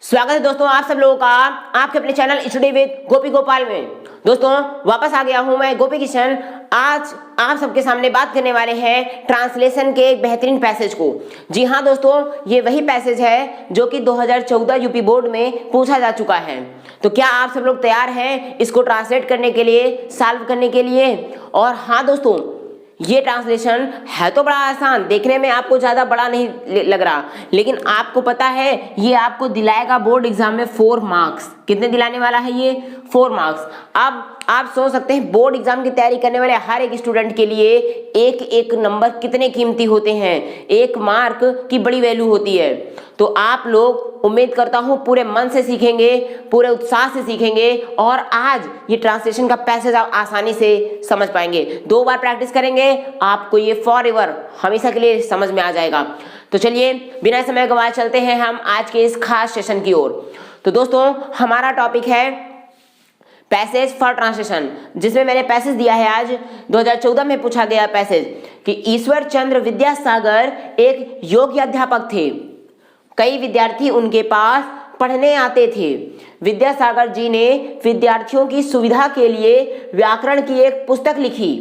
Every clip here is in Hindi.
स्वागत है दोस्तों आप सब लोगों का आपके अपने चैनल स्टडी विद गोपी गोपाल में। दोस्तों वापस आ गया हूं मैं गोपी किशन। आज आप सबके सामने बात करने वाले हैं ट्रांसलेशन के एक बेहतरीन पैसेज को। जी हां दोस्तों, ये वही पैसेज है जो कि 2014 यूपी बोर्ड में पूछा जा चुका है। तो क्या आप सब लोग तैयार हैं इसको ट्रांसलेट करने के लिए, सॉल्व करने के लिए? और हाँ दोस्तों, ये ट्रांसलेशन है तो बड़ा आसान, देखने में आपको ज्यादा बड़ा नहीं लग रहा, लेकिन आपको पता है ये आपको दिलाएगा बोर्ड एग्जाम में 4 मार्क्स। कितने दिलाने वाला है ये? 4 मार्क्स। अब आप सोच सकते हैं बोर्ड एग्जाम की तैयारी करने वाले हर एक स्टूडेंट के लिए एक एक नंबर कितने कीमती होते हैं, 1 मार्क की बड़ी वैल्यू होती है। तो आप लोग उम्मीद करता हूं पूरे मन से सीखेंगे, पूरे उत्साह से सीखेंगे और आज ये ट्रांसलेशन का पैसेज आप आसानी से समझ पाएंगे। 2 बार प्रैक्टिस करेंगे आपको ये फॉर एवर हमेशा के लिए समझ में आ जाएगा। तो चलिए बिना समय गवाए चलते हैं हम आज के इस खास सेशन की ओर। तो दोस्तों हमारा टॉपिक है पैसेज फॉर ट्रांसलेशन, जिसमें मैंने पैसेज दिया है आज 2014 में पूछा गया पैसेज कि ईश्वर चंद्र विद्यासागर एक योग्य अध्यापक थे। कई विद्यार्थी उनके पास पढ़ने आते थे। विद्यासागर जी ने विद्यार्थियों की सुविधा के लिए व्याकरण की एक पुस्तक लिखी।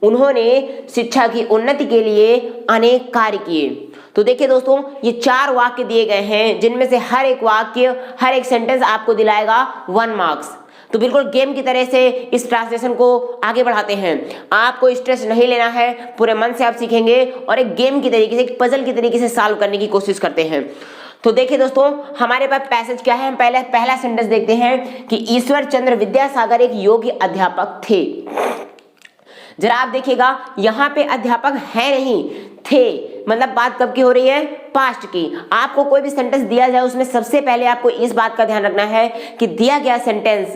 उन्होंने शिक्षा की उन्नति के लिए अनेक कार्य किए। तो देखिए दोस्तों, ये 4 वाक्य दिए गए हैं जिनमें से हर एक वाक्य, हर एक सेंटेंस आपको दिलाएगा 1 मार्क्स। तो बिल्कुल गेम की तरह से इस ट्रांसलेशन को आगे बढ़ाते हैं। आपको स्ट्रेस नहीं लेना है, पूरे मन से आप सीखेंगे और एक गेम की तरीके से, एक पजल की तरीके से सॉल्व करने की कोशिश करते हैं। तो देखिए दोस्तों, हमारे पास पैसेज क्या है, हम पहला सेंटेंस देखते हैं कि ईश्वर चंद्र विद्यासागर एक योग्य अध्यापक थे। जरा आप देखिएगा, यहाँ पे अध्यापक है नहीं, थे, मतलब बात कब की हो रही है? पास्ट की। आपको कोई भी सेंटेंस दिया जाए उसमें सबसे पहले आपको इस बात का ध्यान रखना है कि दिया गया सेंटेंस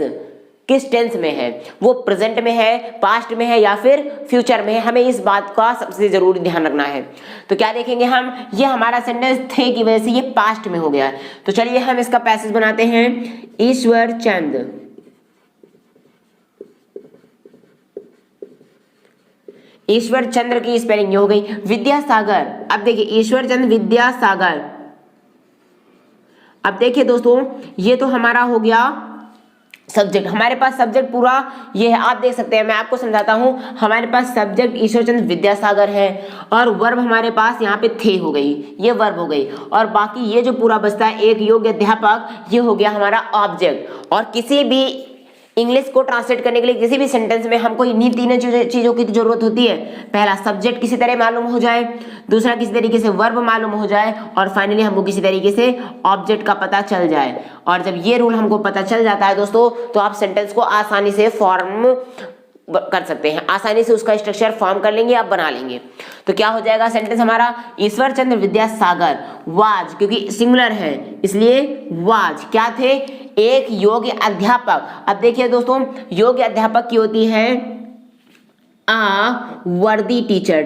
किस टेंस में है, वो प्रेजेंट में है, पास्ट में है या फिर फ्यूचर में है। हमें इस बात का सबसे जरूरी ध्यान रखना है। तो क्या देखेंगे हम, ये हमारा सेंटेंस थे की वजह से ये पास्ट में हो गया। तो चलिए हम इसका पैसेज बनाते हैं। ईश्वर चंद्र ईश्वर चंद्र की स्पेलिंग ये हो गई, विद्यासागर। अब देखिए ईश्वर चंद्र विद्यासागर। अब देखिए दोस्तों, ये तो हमारा हो गया सब्जेक्ट। हमारे पास सब्जेक्ट पूरा ये है, आप देख सकते हैं, मैं आपको समझाता हूं। हमारे पास सब्जेक्ट ईश्वरचंद्र विद्यासागर है और वर्ब हमारे पास यहाँ पे थे हो गई, ये वर्ब हो गई, और बाकी ये जो पूरा बचता है एक योग्य अध्यापक, ये हो गया हमारा ऑब्जेक्ट। और किसी भी इंग्लिश को ट्रांसलेट करने के लिए किसी भी सेंटेंस में हमको इन्हीं 3 चीजों की जरूरत होती है। पहला सब्जेक्ट किसी तरह मालूम हो जाए, दूसरा किसी तरीके से वर्ब मालूम हो जाए, और फाइनली हमको किसी तरीके से ऑब्जेक्ट का पता चल जाए। और जब ये रूल हमको पता चल जाता है दोस्तों, तो आप सेंटेंस को आसानी से फॉर्म कर सकते हैं, आसानी से उसका स्ट्रक्चर फॉर्म कर लेंगे, आप बना लेंगे। तो क्या हो जाएगा सेंटेंस हमारा? ईश्वर चंद्र विद्यासागर वाज, क्योंकि सिंगुलर है इसलिए वाज क्या थे? एक योग्य अध्यापक। अब देखिए दोस्तों, योग्य अध्यापक की होती है वर्दी टीचर,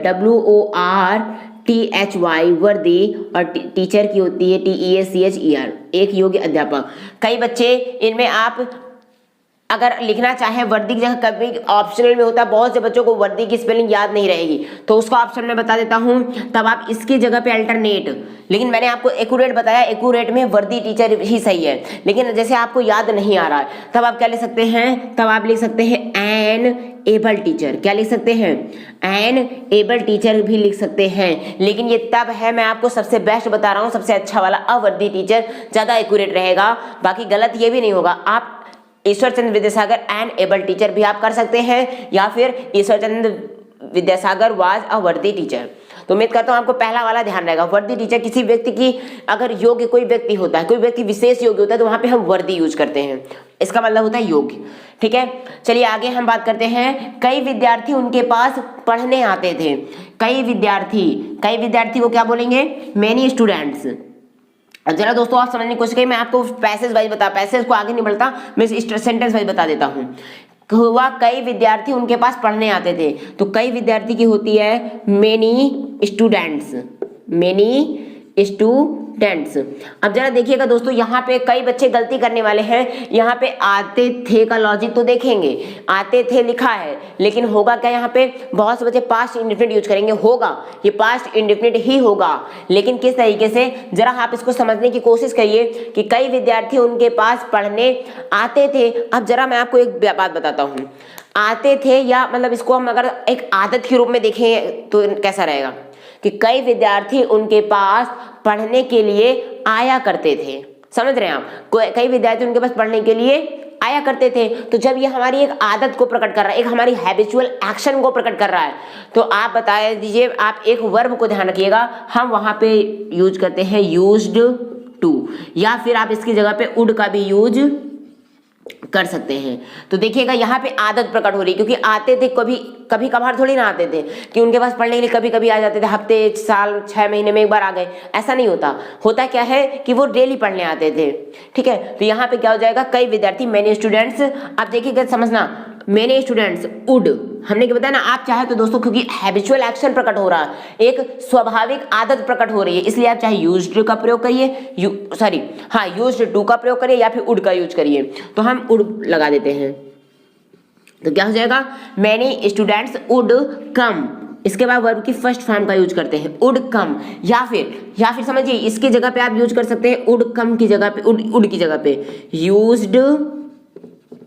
WORTHY वर्दी, और टीचर की होती है TEACHER, एक योग्य अध्यापक। कई बच्चे इनमें आप अगर लिखना चाहे वर्दी की जगह, कभी ऑप्शनल में होता है, बहुत से बच्चों को वर्दी की स्पेलिंग याद नहीं रहेगी, तो उसका ऑप्शन में बता देता हूं, तब आप इसकी जगह पे अल्टरनेट, लेकिन मैंने आपको एक्यूरेट बताया, एक्यूरेट में वर्दी टीचर ही सही है, लेकिन जैसे आपको याद नहीं आ रहा है तब आप क्या लिख सकते हैं? तब आप लिख सकते हैं एन एबल टीचर। क्या लिख सकते हैं? एन एबल टीचर भी लिख सकते हैं, लेकिन ये तब है, मैं आपको सबसे बेस्ट बता रहा हूँ, सबसे अच्छा वाला अवर्दी टीचर ज्यादा एक्यूरेट रहेगा। बाकी गलत ये भी नहीं होगा, आप Ishwar Chandra Vidyasagar and able teacher भी आप कर सकते हैं, या फिर ईश्वर चंद्र विद्यासागर वाज अ वर्दी टीचर। तो उम्मीद करता हूं आपको पहला वाला ध्यान रहेगा। वर्दी टीचर किसी व्यक्ति की, अगर योग्य कोई व्यक्ति होता है, कोई व्यक्ति विशेष योग्य होता है, तो वहां पे हम वर्दी यूज करते हैं, इसका मतलब होता है योग्य। ठीक है, चलिए आगे हम बात करते हैं। कई विद्यार्थी उनके पास पढ़ने आते थे। कई विद्यार्थी को क्या बोलेंगे? Many students. जरा दोस्तों आप समझने की कोशिश करिए, मैं आपको पैसेज वाइज पैसेज को आगे नहीं बढ़ता, मैं सेंटेंस वाइज बता देता हूँ। हुआ कई विद्यार्थी उनके पास पढ़ने आते थे, तो कई विद्यार्थी की होती है मेनी स्टूडेंट्स, मेनी स्टूडेंट्स। अब जरा देखिएगा दोस्तों, यहाँ पे कई बच्चे गलती करने वाले हैं। यहाँ पे आते थे का लॉजिक तो देखेंगे, आते थे लिखा है, लेकिन होगा क्या, यहाँ पे बहुत से बच्चे पास्ट इंडेफिनिट यूज करेंगे। होगा ये पास्ट इंडेफिनिट ही होगा, लेकिन किस तरीके से, जरा आप इसको समझने की कोशिश करिए कि कई विद्यार्थी उनके पास पढ़ने आते थे। अब जरा मैं आपको एक बात बताता हूँ, आते थे या मतलब इसको हम अगर एक आदत के रूप में देखें तो कैसा रहेगा कि कई विद्यार्थी उनके पास पढ़ने के लिए आया करते थे। समझ रहे हैं आप, कई विद्यार्थी उनके पास पढ़ने के लिए आया करते थे। तो जब ये हमारी एक आदत को प्रकट कर रहा है, एक हमारी हैबिचुअल एक्शन को प्रकट कर रहा है, तो आप बता दीजिए, आप एक वर्ब को ध्यान रखिएगा, हम वहां पे यूज करते हैं यूज्ड टू, या फिर आप इसकी जगह पे वुड का भी यूज कर सकते हैं। तो देखिएगा यहाँ पे आदत प्रकट हो रही है, क्योंकि आते थे, कभी कभार थोड़ी ना आते थे कि उनके पास पढ़ने के लिए कभी कभी आ जाते थे, हफ्ते साल 6 महीने में एक बार आ गए, ऐसा नहीं होता। होता क्या है कि वो डेली पढ़ने आते थे। ठीक है, तो यहाँ पे क्या हो जाएगा, कई विद्यार्थी, मैनी स्टूडेंट्स। अब देखिएगा, समझना, मैनी स्टूडेंट्स वुड, हमने क्या बताया ना, आप चाहे तो दोस्तों, क्योंकि हैबिचुअल एक्शन प्रकट हो रहा है, एक स्वाभाविक आदत प्रकट हो रही है, इसलिए आप चाहे यूज्ड का प्रयोग करिए, यूज्ड टू का प्रयोग करिए या फिर वुड का यूज करिए। तो हम वुड लगा देते हैं, तो क्या हो जाएगा, मैनी स्टूडेंट्स वुड कम। इसके बाद वर्ब की फर्स्ट फॉर्म का यूज करते हैं, वुड कम, या फिर समझिए, इसकी जगह पे आप यूज कर सकते हैं वुड कम की जगह पे, वुड की जगह पे यूज्ड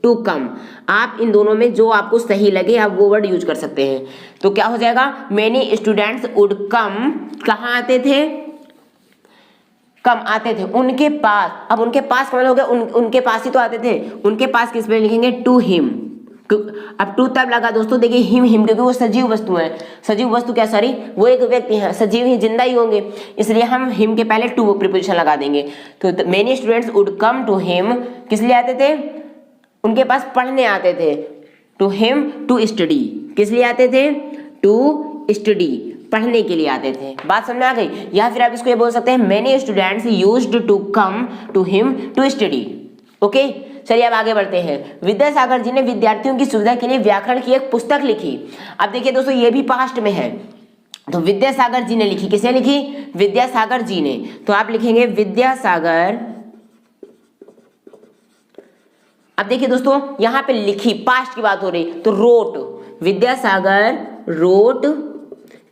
टू कम। आप इन दोनों में जो आपको सही लगे आप वो वर्ड यूज कर सकते हैं। तो क्या हो जाएगा, मेनी स्टूडेंट्स वुड कम, कहाँ आते थे, कम आते थे उनके पास। अब उनके पास कौन हो गया, उनके पास ही तो आते थे, उनके पास किस पे लिखेंगे, टू हिम। अब टू तब लगा दोस्तों, देखिए हिम क्योंकि वो सजीव वस्तु है, सजीव वस्तु क्या, सॉरी, वो एक व्यक्ति है, सजीव ही, जिंदा ही होंगे, इसलिए हम हिम के पहले टू प्रीपोजिशन लगा देंगे। तो many students would come to him, किस लिए आते थे, उनके पास पढ़ने आते थे, टू हिम टू स्टडी, किस लिए आते थे, टू स्टडी, पढ़ने के लिए आते थे। बात समझ में आ गई। या फिर आप इसको ये बोल सकते हैं, many students used to come to him to study. Okay, चलिए अब आगे बढ़ते हैं। विद्यासागर जी ने विद्यार्थियों की सुविधा के लिए व्याकरण की एक पुस्तक लिखी। अब देखिए दोस्तों, ये भी पास्ट में है, तो विद्यासागर जी ने लिखी, किसने लिखी, विद्यासागर जी ने। तो आप लिखेंगे विद्यासागर। अब देखिए दोस्तों, यहाँ पे लिखी, पास्ट की बात हो रही, तो रोट, विद्यासागर रोट,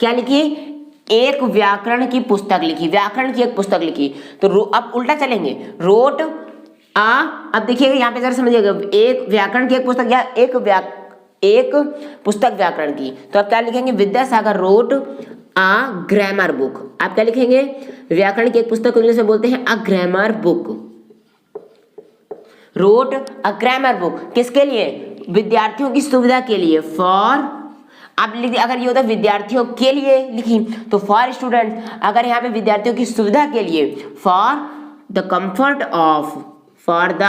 क्या लिखी, एक व्याकरण की पुस्तक लिखी, व्याकरण की एक पुस्तक लिखी। तो अब उल्टा चलेंगे, रोट अब देखिएगा यहाँ पे जरा समझिएगा, एक व्याकरण की एक पुस्तक या एक पुस्तक व्याकरण की, तो आप क्या लिखेंगे, विद्यासागर रोट आ ग्रामर बुक। आप क्या लिखेंगे, व्याकरण की एक पुस्तक को इंग्लिश में बोलते हैं a grammar book, wrote a grammar book, किसके लिए, विद्यार्थियों की सुविधा के लिए, फॉर, आप लिख, अगर ये होता विद्यार्थियों के लिए लिखी तो फॉर स्टूडेंट, अगर यहाँ पे विद्यार्थियों की सुविधा के लिए, for the comfort of, for the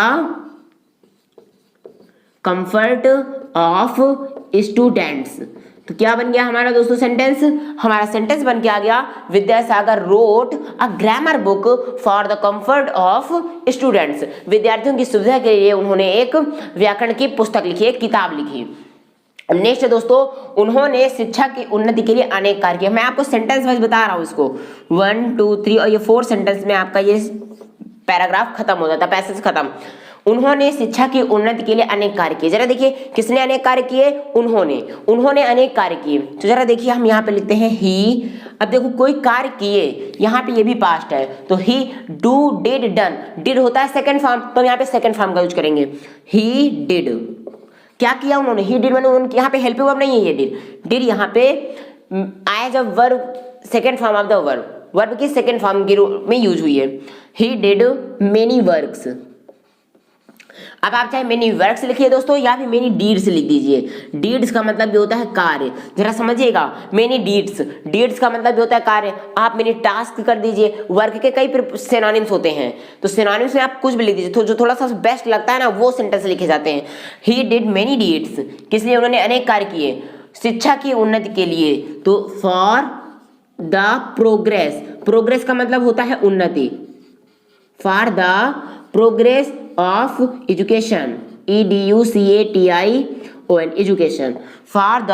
comfort of students. तो क्या बन गया हमारा दोस्तों सेंटेंस, हमारा सेंटेंस बन के आ गया, Vidyasagar wrote a grammar book for the comfort of students. विद्यार्थियों की सुविधा के लिए उन्होंने एक व्याकरण की पुस्तक लिखी, एक किताब लिखी। नेक्स्ट दोस्तों, उन्होंने शिक्षा की उन्नति के लिए अनेक कार्य किए। मैं आपको सेंटेंस वाइज बता रहा हूँ इसको, 1 2 3 और ये 4 सेंटेंस में आपका ये पैराग्राफ खत्म हो जाता, पैसेज खत्म। उन्होंने शिक्षा की उन्नति के लिए अनेक कार्य किए। जरा देखिए, किसने अनेक कार्य किए, उन्होंने अनेक कार्य किए। तो जरा देखिए, हम यहाँ पे लिखते हैं ही। अब देखो, कोई कार्य किए, यहाँ पे ये भी पास्ट है, तो ही, डू, डिड, डन। डिड होता है सेकंड फॉर्म, तो यहाँ पे सेकंड फॉर्म का यूज करेंगे, ही डिड, क्या किया उन्होंने, ही डिड, मैंने यहाँ पे हेल्पिंग वर्ब नहीं है, ये डिड यहाँ पे आया जब verb, second form of the verb की सेकंड फॉर्म के रूप में यूज हुई है, ही डिड मेनी वर्क्स। अब आप चाहे मेनी वर्क्स लिखिए दोस्तों, या फिर मेनी डीड्स लिख दीजिए। डीड्स का मतलब भी होता है कार्य, जरा समझिएगा, मेनी डीड्स का मतलब भी होता है कार्य। आप मेनी टास्क कर दीजिए। वर्क के कई सिनोनिम्स होते हैं, तो सिनोनिम्स में आप कुछ भी लिख दीजिए, तो जो थोड़ा सा बेस्ट लगता है ना, वो सेंटेंस लिखे जाते हैं। ही डिड मेनी डीड्स, किस लिए, उन्होंने अनेक कार्य किए, शिक्षा की उन्नति के लिए। तो फॉर द प्रोग्रेस का मतलब होता है उन्नति, for the progress of education, EDUCATION, education, for the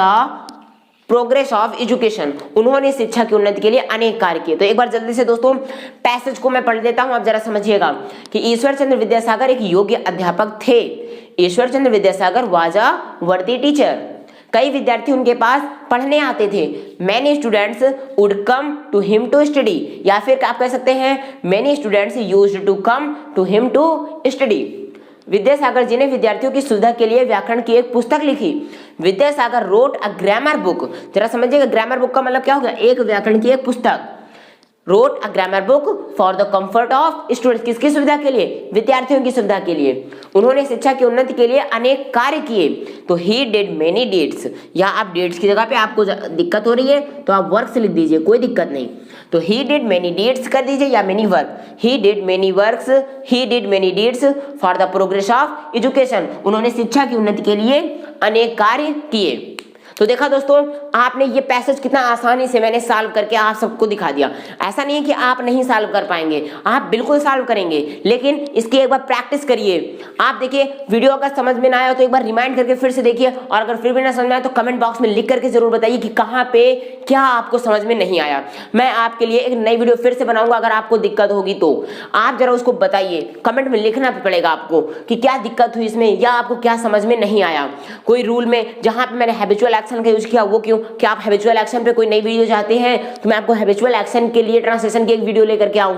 progress of education, उन्होंने शिक्षा की उन्नति के लिए अनेक कार्य किए। तो एक बार जल्दी से दोस्तों पैसेज को मैं पढ़ देता हूं, आप जरा समझिएगा कि ईश्वर चंद्र विद्यासागर एक योग्य अध्यापक थे। ईश्वर चंद्र विद्यासागर वाज अ वर्दी टीचर। कई विद्यार्थी उनके पास पढ़ने आते थे। Many students would come to him to study, या फिर आप कह सकते हैं many students used to come to him to study. Vidyasagar ji ने विद्यार्थियों की सुविधा के लिए व्याकरण की एक पुस्तक लिखी। Vidyasagar wrote a grammar book, जरा समझिएगा ग्रामर बुक का मतलब क्या हो गया, एक व्याकरण की एक पुस्तक। Wrote a grammar book for the comfort of students, किसकी सुविधा के लिए, विद्यार्थियों की सुविधा के लिए। उन्होंने शिक्षा की उन्नति के लिए अनेक कार्य किए। तो ही डिड मेनी डीड्स, या आप डीड्स की जगह पे आपको दिक्कत हो रही है तो आप वर्क से लिख दीजिए, कोई दिक्कत नहीं। तो ही डिड मेनी डीड्स कर दीजिए या many work, he did many works, he did many deeds for the progress of education, उन्होंने शिक्षा की उन्नति के लिए अनेक कार्य किए। तो देखा दोस्तों, आपने ये पैसेज कितना आसानी से मैंने सॉल्व करके आप सबको दिखा दिया। ऐसा नहीं है कि आप नहीं सॉल्व कर पाएंगे, आप बिल्कुल सॉल्व करेंगे, लेकिन इसकी एक बार प्रैक्टिस करिए। आप देखिए वीडियो अगर समझ में ना आया तो एक बार रिमाइंड करके फिर से देखिए, और अगर फिर भी ना समझ में आया तो कमेंट बॉक्स में लिख करके जरूर बताइए कि कहाँ पे क्या आपको समझ में नहीं आया। मैं आपके लिए एक नई वीडियो फिर से बनाऊंगा, अगर आपको दिक्कत होगी तो आप जरा उसको बताइए, कमेंट में लिखना पड़ेगा आपको कि क्या दिक्कत हुई इसमें या आपको क्या समझ में नहीं आया। कोई रूल में जहां पे मैंने हैबिचुअल एक्शन का यूज किया वो क्यों, क्या आप हैबिचुअल एक्शन पे कोई नई वीडियो चाहते हैं तो मैं आपको हैबिचुअल एक्शन के लिए ट्रांसलेशन की एक वीडियो लेकर के आऊं।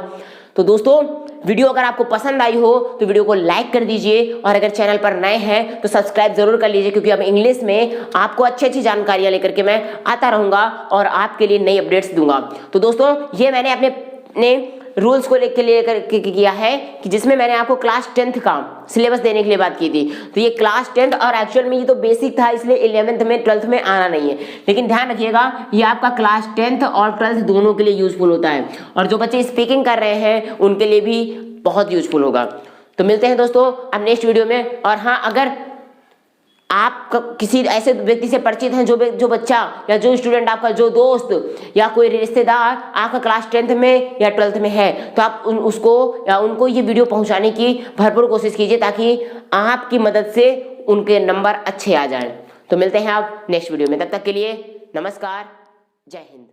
तो दोस्तों वीडियो अगर आपको पसंद आई हो तो वीडियो को लाइक कर दीजिए, और अगर चैनल पर नए हैं तो सब्सक्राइब जरूर कर लीजिए, क्योंकि अब इंग्लिश में आपको अच्छी अच्छी जानकारियां लेकर के मैं आता रहूंगा और आपके लिए नई अपडेट्स दूंगा। तो दोस्तों ये मैंने अपने रूल्स को लेकर किया है कि जिसमें मैंने आपको क्लास 10th का सिलेबस देने के लिए बात की थी। तो ये क्लास 10th, और एक्चुअल में ये तो बेसिक था इसलिए 11th में 12th में आना नहीं है, लेकिन ध्यान रखिएगा ये आपका क्लास 10th और 12th दोनों के लिए यूजफुल होता है, और जो बच्चे स्पीकिंग कर रहे हैं उनके लिए भी बहुत यूजफुल होगा। तो मिलते हैं दोस्तों अब नेक्स्ट वीडियो में। और हाँ, अगर आप किसी ऐसे व्यक्ति से परिचित हैं जो बच्चा या जो स्टूडेंट आपका, जो दोस्त या कोई रिश्तेदार आपका क्लास 10th में या 12th में है, तो आप उसको या उनको ये वीडियो पहुंचाने की भरपूर कोशिश कीजिए, ताकि आपकी मदद से उनके नंबर अच्छे आ जाएं। तो मिलते हैं आप नेक्स्ट वीडियो में, तब तक के लिए नमस्कार, जय हिंद।